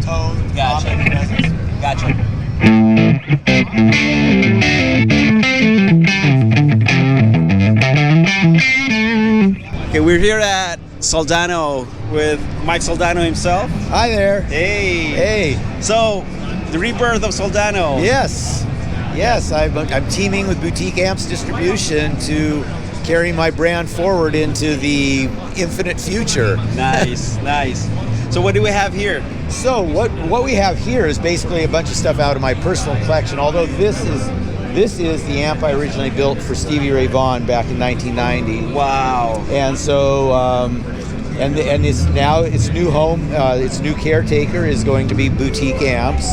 tone, Gotcha. presence. Gotcha. Okay, we're here at Soldano with Mike Soldano himself. Hi there. Hey. Hey. So, the rebirth of Soldano. Yes. Yes, I'm teaming with Boutique Amps Distribution to carry my brand forward into the infinite future. Nice, nice. So what do we have here? So what we have here is basically a bunch of stuff out of my personal collection, although this is the amp I originally built for Stevie Ray Vaughan back in 1990. Wow. And so and it's now its new home, its new caretaker is going to be Boutique Amps.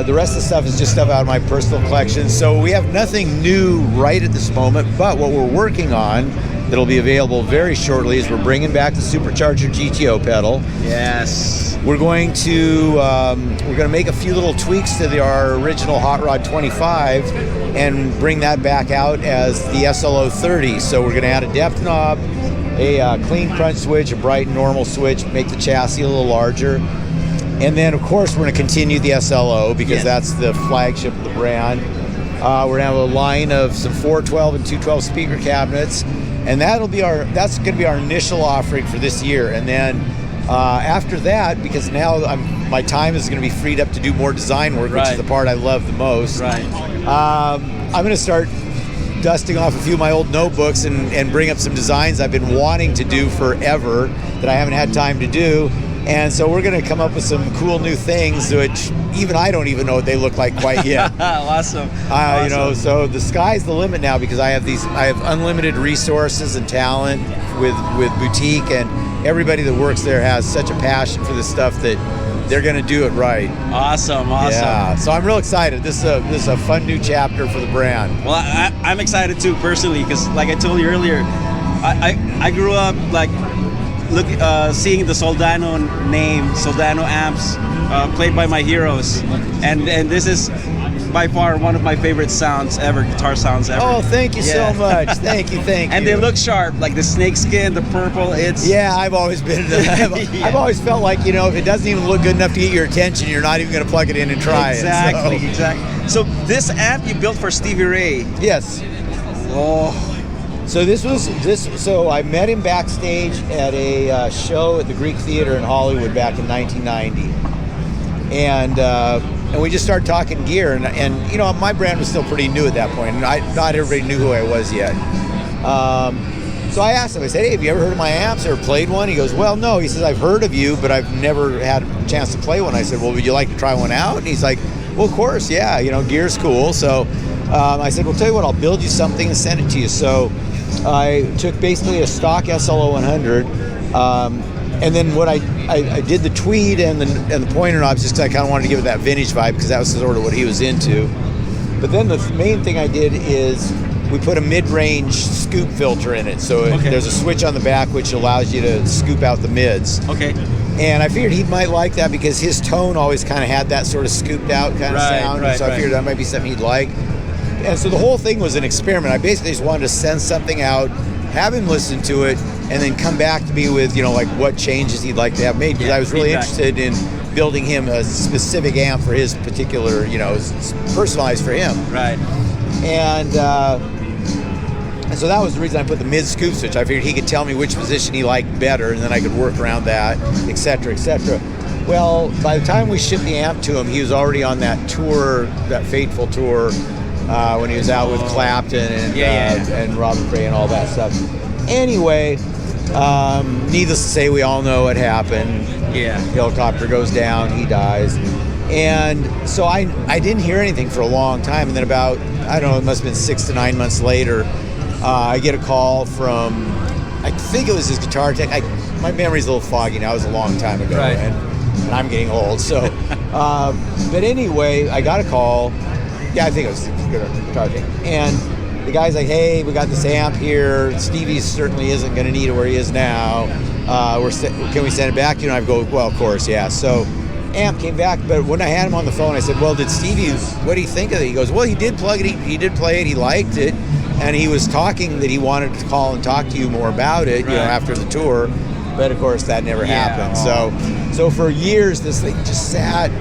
The rest of the stuff is just stuff out of my personal collection. So we have nothing new right at this moment, but what we're working on that'll be available very shortly is we're bringing back the Supercharger GTO pedal. Yes. We're going to make a few little tweaks to our original Hot Rod 25 and bring that back out as the SLO 30. So we're going to add a depth knob, a clean crunch switch, a bright normal switch, make the chassis a little larger. And then, of course, we're going to continue the SLO because that's the flagship of the brand. We're going to have a line of some 412 and 212 speaker cabinets, and that's going to be our initial offering for this year. And then after that, because now my time is going to be freed up to do more design work, which is the part I love the most. Right. I'm going to start dusting off a few of my old notebooks and bring up some designs I've been wanting to do forever that I haven't had time to do. And so we're going to come up with some cool new things, which even I don't even know what they look like quite yet. Awesome. You know, so the sky's the limit now because I have unlimited resources and talent with Boutique, and everybody that works there has such a passion for this stuff that they're going to do it right. Awesome, awesome. Yeah, so I'm real excited. This is a fun new chapter for the brand. Well, I'm excited too personally because, like I told you earlier, I grew up like seeing the Soldano name, Soldano amps, played by my heroes, and this is by far one of my favorite sounds ever, guitar sounds ever. Oh, thank you so much. Thank you. And they look sharp, like the snake skin, the purple. I've always been. I've always felt like, you know, if it doesn't even look good enough to get your attention, you're not even going to plug it in and try exactly, it. Exactly. So this amp you built for Stevie Ray. Yes. Oh. So So I met him backstage at a show at the Greek Theater in Hollywood back in 1990, and we just started talking gear, and you know, my brand was still pretty new at that point, and not everybody knew who I was yet. So I asked him. I said, "Hey, have you ever heard of my amps or played one?" He goes, "Well, no." He says, "I've heard of you, but I've never had a chance to play one." I said, "Well, would you like to try one out?" And he's like, "Well, of course, yeah. You know, gear's cool." So I said, "Well, tell you what, I'll build you something and send it to you." So I took basically a stock SLO 100, and then what I did the tweed and the pointer knobs just because I kind of wanted to give it that vintage vibe because that was sort of what he was into. But then the main thing I did is we put a mid-range scoop filter in it. So there's a switch on the back which allows you to scoop out the mids. Okay. And I figured he might like that because his tone always kind of had that sort of scooped out kind of sound. So I figured that might be something he'd like. And so the whole thing was an experiment. I basically just wanted to send something out, have him listen to it, and then come back to me with, you know, like what changes he'd like to have made. Because I was really interested in building him a specific amp for his particular, you know, personalized for him. Right. And so that was the reason I put the mid scoop switch. I figured he could tell me which position he liked better, and then I could work around that, et cetera, et cetera. Well, by the time we shipped the amp to him, he was already on that tour, that fateful tour, when he was out with Clapton and Robert Cray and all that stuff. Anyway, needless to say, we all know what happened. Yeah. Helicopter goes down, he dies. And so I didn't hear anything for a long time. And then about, I don't know, it must have been 6 to 9 months later, I get a call from, I think it was his guitar tech. My memory's a little foggy now. It was a long time ago. Right. And I'm getting old. So, but anyway, I got a call. Yeah, I think it was guitar tech. And the guy's like, "Hey, we got this amp here. Stevie certainly isn't going to need it where he is now. Can we send it back?" You know, I go, "Well, of course, yeah." So amp came back, but when I had him on the phone, I said, "Well, did Stevie, what do you think of it?" He goes, "Well, he did plug it. He did play it. He liked it. And he was talking that he wanted to call and talk to you more about it, you know, after the tour." But of course, that never happened. So So for years, this thing just sat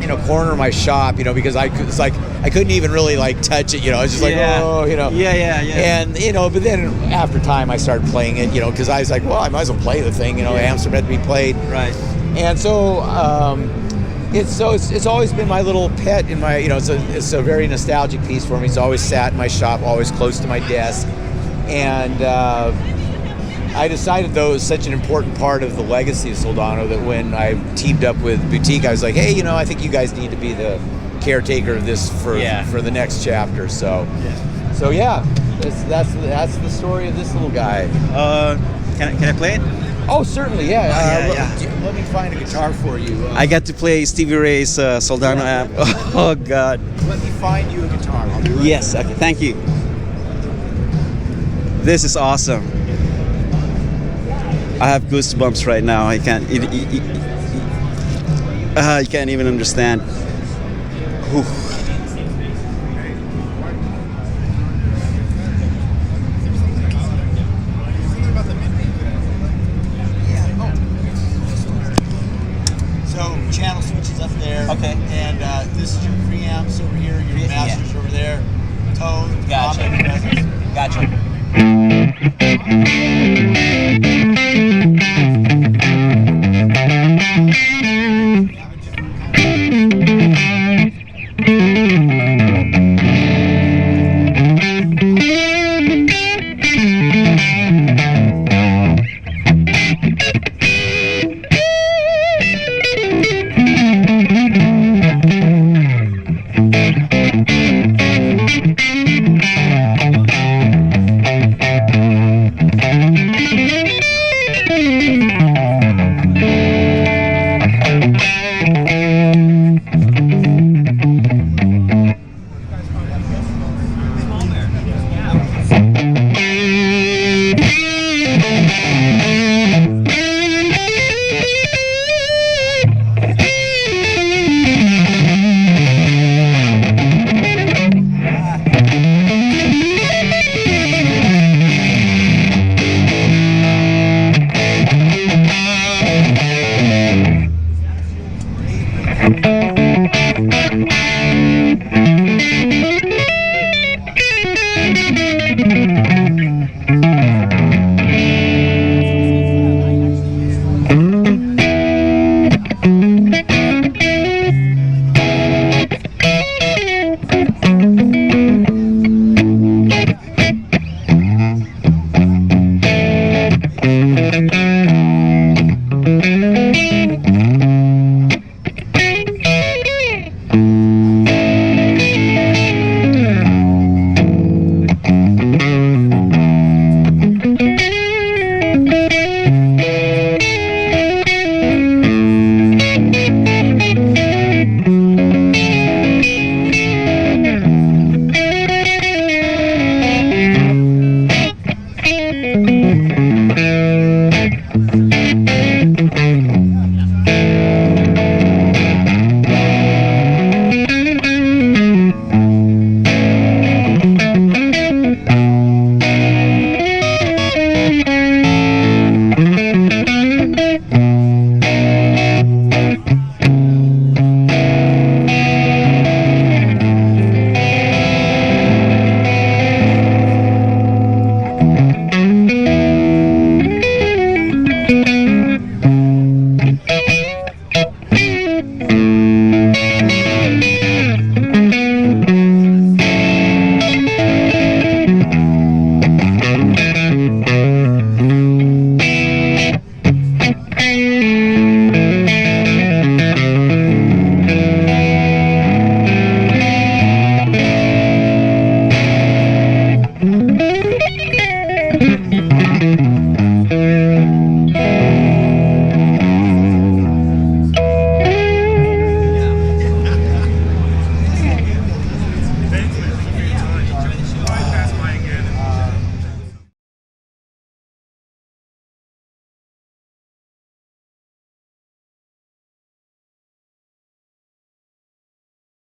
in a corner of my shop, you know, because it's like I couldn't even really like touch it, you know. I was just like, oh, you know. Yeah. And you know, but then after time, I started playing it, you know, because I was like, well, I might as well play the thing, you know. Amps are meant to be played, Right. And so it's always been my little pet in my, you know, it's a very nostalgic piece for me. It's always sat in my shop, always close to my desk, and I decided, though, it was such an important part of the legacy of Soldano that when I teamed up with Boutique, I was like, hey, you know, I think you guys need to be the caretaker of this for the next chapter. So, that's the story of this little guy. Can I play it? Oh, certainly, yeah. Let me find a guitar for you. I got to play Stevie Ray's Soldano amp. Oh God. Let me find you a guitar. I'll be right Yes. Okay. Thank you. This is awesome. I have goosebumps right now. I can't. You can't even understand. Whew. So channel switches up there. Okay. And this is your preamps over here. Your masters over there. Tone. Gotcha. Gotcha. Gotcha.